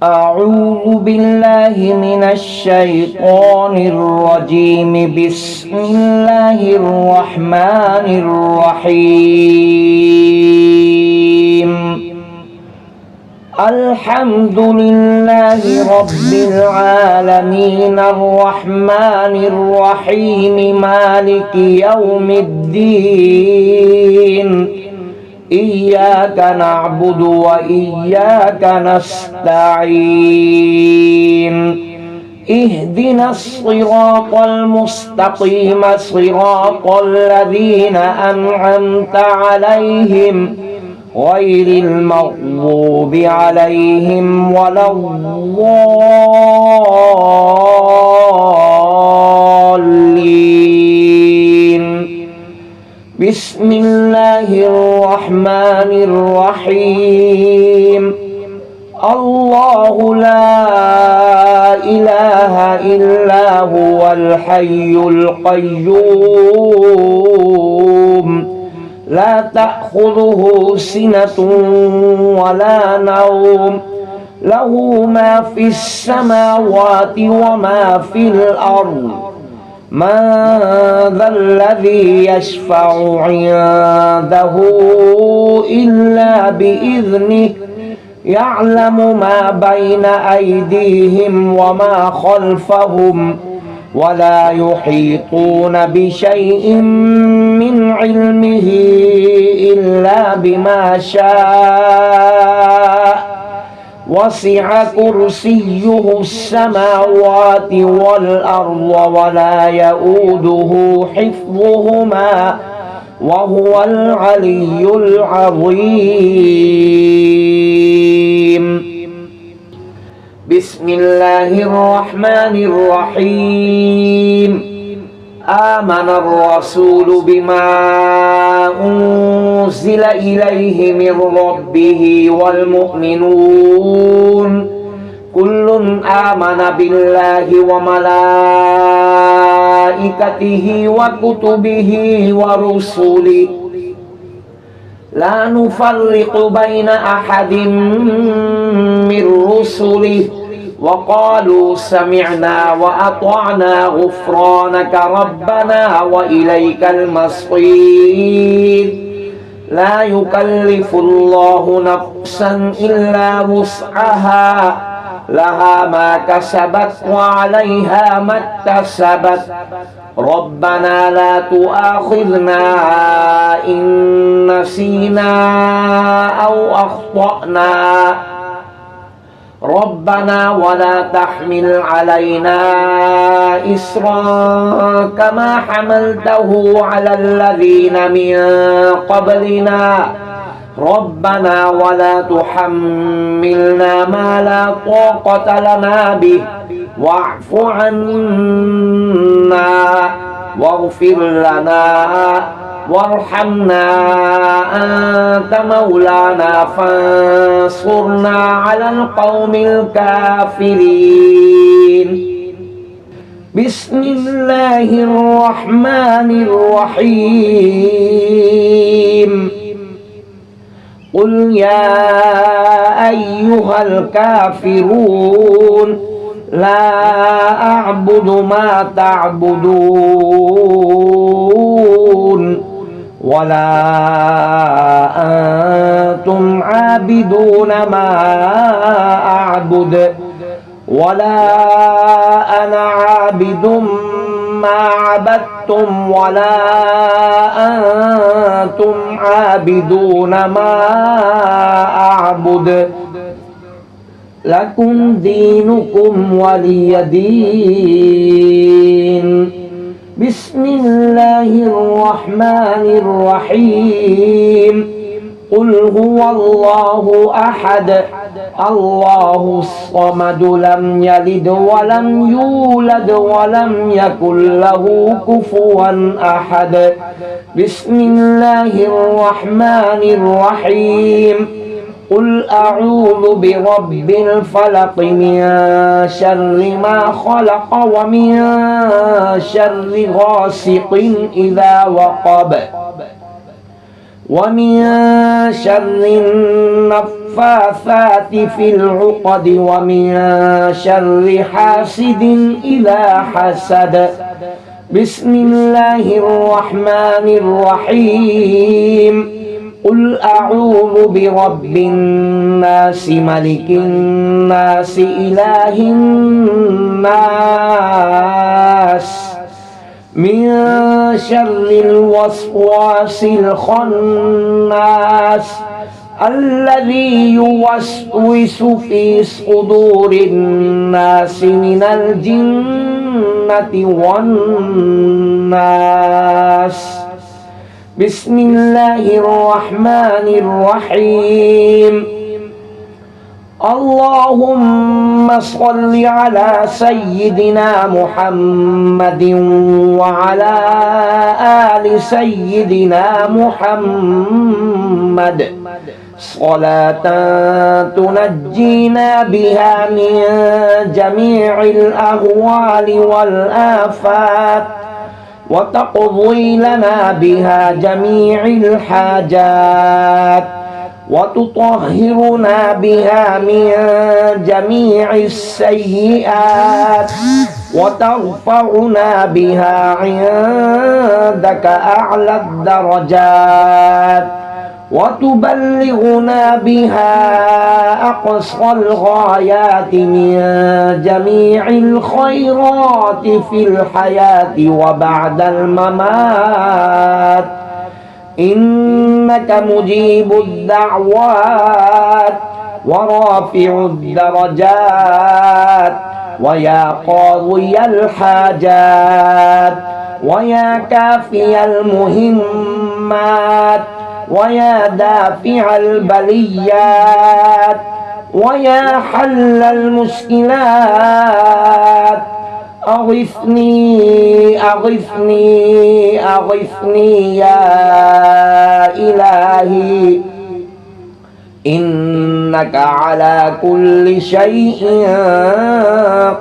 أعوذ بالله من الشيطان الرجيم. بسم الله الرحمن الرحيم. الحمد لله رب العالمين الرحمن الرحيم مالك يوم الدين. إياك نعبد وإياك نستعين. اهدنا الصراط المستقيم صراط الذين أنعمت عليهم غير المغضوب عليهم ولا الضالين. بسم الله الرحمن الرحيم. الله لا إله إلا هو الحي القيوم لا تأخذه سنة ولا نوم له ما في السماوات وما في الأرض. من ذا الذي يشفع عنده إلا بإذنه يعلم ما بين أيديهم وما خلفهم ولا يحيطون بشيء من علمه إلا بما شاء. وسع كرسيه السماوات والأرض ولا يؤوده حفظهما وهو العلي العظيم. بسم الله الرحمن الرحيم. آمن الرسول بما أنزل إليه من ربه والمؤمنون كل آمن بالله وملائكته وكتبه ورسله لا نفرق بين أحد من رسله وقالوا سمعنا وأطعنا غفرانك ربنا وإليك المصير. لا يكلف الله نفسا إلا وسعها لها ما كسبت وعليها ما اكتسبت. ربنا لا تؤاخذنا إن نسينا أو أخطأنا. ربنا ولا تحمل علينا إصرا كما حملته على الذين من قبلنا. ربنا ولا تحملنا ما لا طاقة لنا به واعف عنا واغفر لنا وارحمنا أنت مولانا فانصرنا على القوم الكافرين. بسم الله الرحمن الرحيم. قل يا أيها الكافرون لا أعبد ما تعبدون ولا أنتم عابدون ما أعبد ولا أنا عابد ما عبدتم ولا أنتم عابدون ما أعبد لكم دينكم ولي دين. بسم الله الرحمن الرحيم. قل هو الله أحد الله الصمد لم يلد ولم يولد ولم يكن له كفوا أحد. بسم الله الرحمن الرحيم. قل أعوذ برب الفلق من شر ما خلق ومن شر غاسق إذا وقب ومن شر النفاثات في العقد ومن شر حاسد إذا حسد بسم الله الرحمن الرحيم قل أعوذ برب الناس ملك الناس إله الناس من شر الوسواس الخناس الذي يوسوس في صدور الناس من الجنة والناس بسم الله الرحمن الرحيم اللهم صل على سيدنا محمد وعلى آل سيدنا محمد صلاة تنجينا بها من جميع الأهوال والآفات وتقضي لنا بها جميع الحاجات وتطهرنا بها من جميع السيئات وترفعنا بها عندك أعلى الدرجات وتبلغنا بها أقصى الغايات من جميع الخيرات في الحياة وبعد الممات إنك مجيب الدعوات ورافع الدرجات ويا قاضي الحاجات ويا كافي المهمات ويا دافع البليات ويا حل المشكلات أغثني أغثني أغثني يا إلهي إنك على كل شيء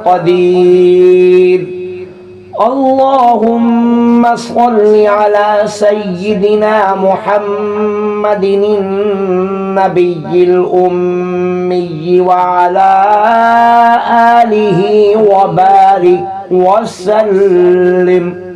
قدير اللهم صل على سيدنا محمد النبي الأمي وعلى آله وبارك وسلم